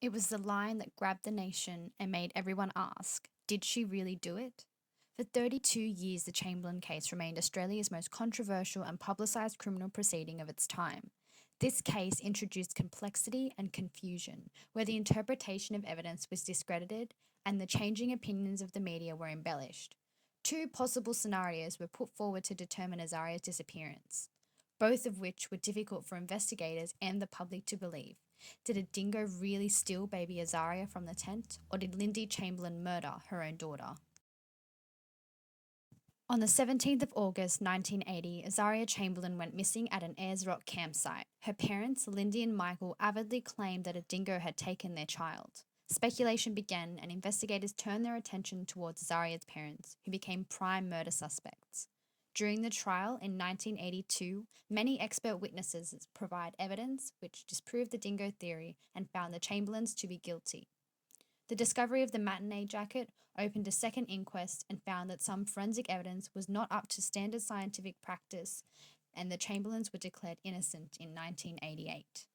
It was the line that grabbed the nation and made everyone ask, did she really do it? For 32 years, the Chamberlain case remained Australia's most controversial and publicised criminal proceeding of its time. This case introduced complexity and confusion, where the interpretation of evidence was discredited and the changing opinions of the media were embellished. Two possible scenarios were put forward to determine Azaria's disappearance, both of which were difficult for investigators and the public to believe. Did a dingo really steal baby Azaria from the tent, or did Lindy Chamberlain murder her own daughter? On the 17th of August 1980, Azaria Chamberlain went missing at an Ayers Rock campsite. Her parents, Lindy and Michael, avidly claimed that a dingo had taken their child. Speculation began, and investigators turned their attention towards Azaria's parents, who became prime murder suspects. During the trial in 1982, many expert witnesses provide evidence which disproved the dingo theory and found the Chamberlains to be guilty. The discovery of the matinee jacket opened a second inquest and found that some forensic evidence was not up to standard scientific practice, and the Chamberlains were declared innocent in 1988.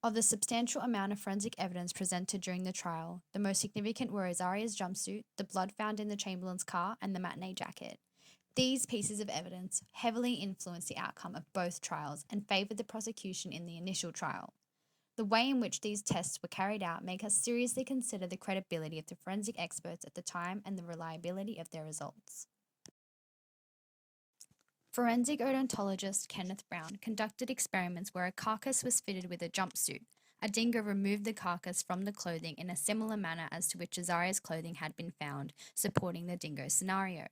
Of the substantial amount of forensic evidence presented during the trial, the most significant were Azaria's jumpsuit, the blood found in the Chamberlain's car, and the matinee jacket. These pieces of evidence heavily influenced the outcome of both trials and favoured the prosecution in the initial trial. The way in which these tests were carried out make us seriously consider the credibility of the forensic experts at the time and the reliability of their results. Forensic odontologist Kenneth Brown conducted experiments where a carcass was fitted with a jumpsuit. A dingo removed the carcass from the clothing in a similar manner as to which Azaria's clothing had been found, supporting the dingo scenario.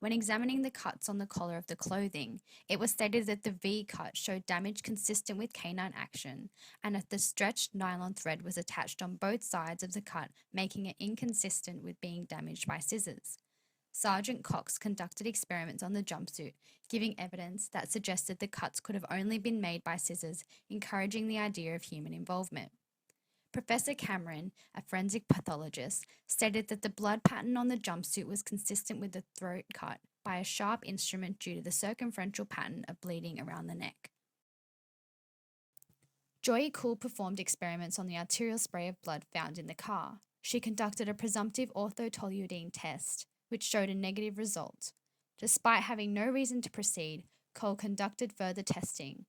When examining the cuts on the collar of the clothing, it was stated that the V cut showed damage consistent with canine action, and that the stretched nylon thread was attached on both sides of the cut, making it inconsistent with being damaged by scissors. Sergeant Cox conducted experiments on the jumpsuit, giving evidence that suggested the cuts could have only been made by scissors, encouraging the idea of human involvement. Professor Cameron, a forensic pathologist, stated that the blood pattern on the jumpsuit was consistent with the throat cut by a sharp instrument due to the circumferential pattern of bleeding around the neck. Joy Cool performed experiments on the arterial spray of blood found in the car. She conducted a presumptive orthotoluidine test, which showed a negative result. Despite having no reason to proceed, Cole conducted further testing.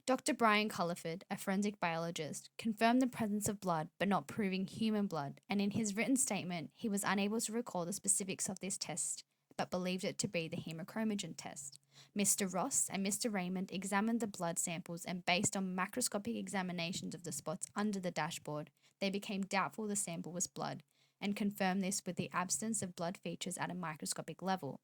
Dr. Brian Culliford, a forensic biologist, confirmed the presence of blood but not proving human blood, and in his written statement, he was unable to recall the specifics of this test, but believed it to be the hemochromogen test. Mr. Ross and Mr. Raymond examined the blood samples, and based on macroscopic examinations of the spots under the dashboard, they became doubtful the sample was blood, and confirmed this with the absence of blood features at a microscopic level.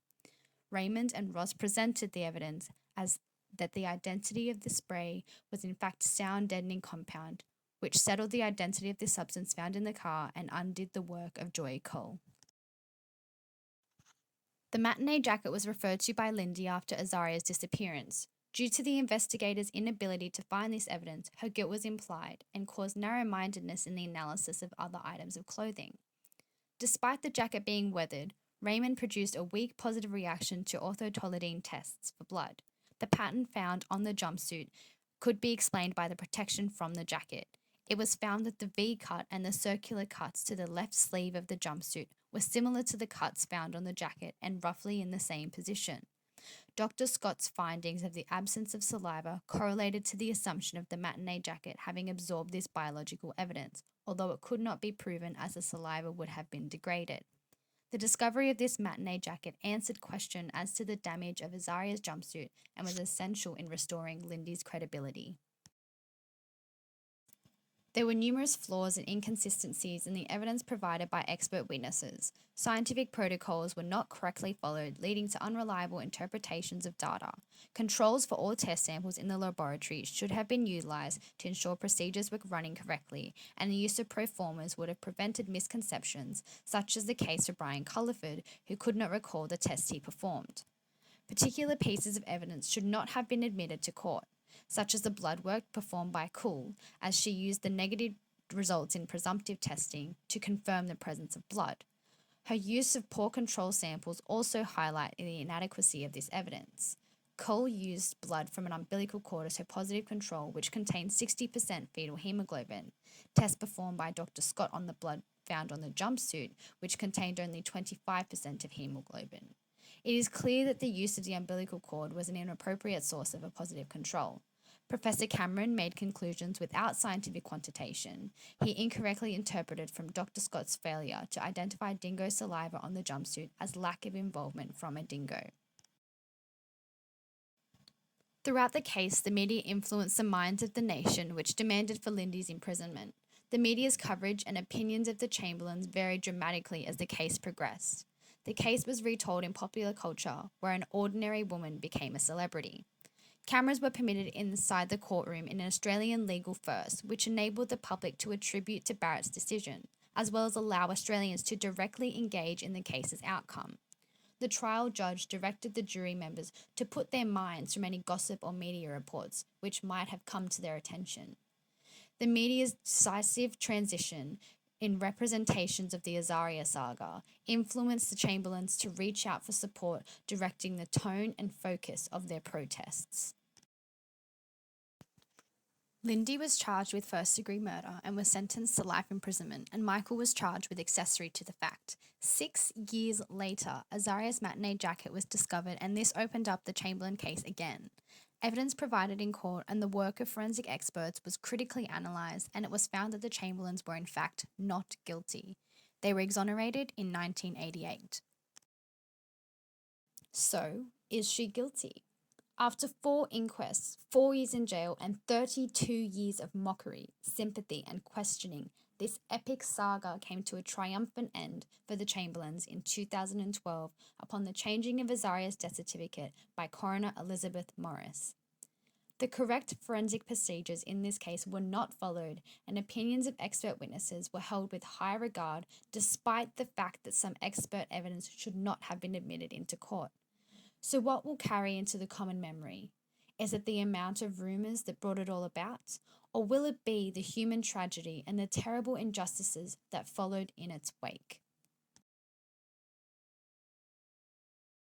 Raymond and Ross presented the evidence as that the identity of the spray was in fact sound deadening compound, which settled the identity of the substance found in the car and undid the work of Joy Cole. The matinee jacket was referred to by Lindy after Azaria's disappearance. Due to the investigators' inability to find this evidence, her guilt was implied and caused narrow-mindedness in the analysis of other items of clothing. Despite the jacket being weathered, Raymond produced a weak positive reaction to orthotoluidine tests for blood. The pattern found on the jumpsuit could be explained by the protection from the jacket. It was found that the V cut and the circular cuts to the left sleeve of the jumpsuit were similar to the cuts found on the jacket and roughly in the same position. Dr. Scott's findings of the absence of saliva correlated to the assumption of the matinee jacket having absorbed this biological evidence, although it could not be proven as the saliva would have been degraded. The discovery of this matinee jacket answered question as to the damage of Azaria's jumpsuit and was essential in restoring Lindy's credibility. There were numerous flaws and inconsistencies in the evidence provided by expert witnesses. Scientific protocols were not correctly followed, leading to unreliable interpretations of data. Controls for all test samples in the laboratory should have been utilised to ensure procedures were running correctly, and the use of pro formas would have prevented misconceptions, such as the case for Brian Culliford, who could not recall the tests he performed. Particular pieces of evidence should not have been admitted to court, such as the blood work performed by Cool, as she used the negative results in presumptive testing to confirm the presence of blood. Her use of poor control samples also highlight the inadequacy of this evidence. Cole used blood from an umbilical cord as her positive control, which contained 60% fetal hemoglobin. Tests performed by Dr. Scott on the blood found on the jumpsuit, which contained only 25% of hemoglobin. It is clear that the use of the umbilical cord was an inappropriate source of a positive control. Professor Cameron made conclusions without scientific quantitation. He incorrectly interpreted from Dr. Scott's failure to identify dingo saliva on the jumpsuit as lack of involvement from a dingo. Throughout the case, the media influenced the minds of the nation, which demanded for Lindy's imprisonment. The media's coverage and opinions of the Chamberlains varied dramatically as the case progressed. The case was retold in popular culture, where an ordinary woman became a celebrity. Cameras were permitted inside the courtroom in an Australian legal first, which enabled the public to attribute to Barrett's decision, as well as allow Australians to directly engage in the case's outcome. The trial judge directed the jury members to put their minds from any gossip or media reports which might have come to their attention. The media's decisive transition in representations of the Azaria saga influenced the Chamberlains to reach out for support, directing the tone and focus of their protests. Lindy was charged with first-degree murder and was sentenced to life imprisonment, and Michael was charged with accessory to the fact. 6 years later, Azaria's matinee jacket was discovered, and this opened up the Chamberlain case again. Evidence provided in court and the work of forensic experts was critically analysed, and it was found that the Chamberlains were in fact not guilty. They were exonerated in 1988. So, is she guilty? After 4 inquests, 4 years in jail, and 32 years of mockery, sympathy, and questioning, this epic saga came to a triumphant end for the Chamberlains in 2012 upon the changing of Azaria's death certificate by coroner Elizabeth Morris. The correct forensic procedures in this case were not followed, and opinions of expert witnesses were held with high regard despite the fact that some expert evidence should not have been admitted into court. So what will carry into the common memory? Is it the amount of rumours that brought it all about? Or will it be the human tragedy and the terrible injustices that followed in its wake?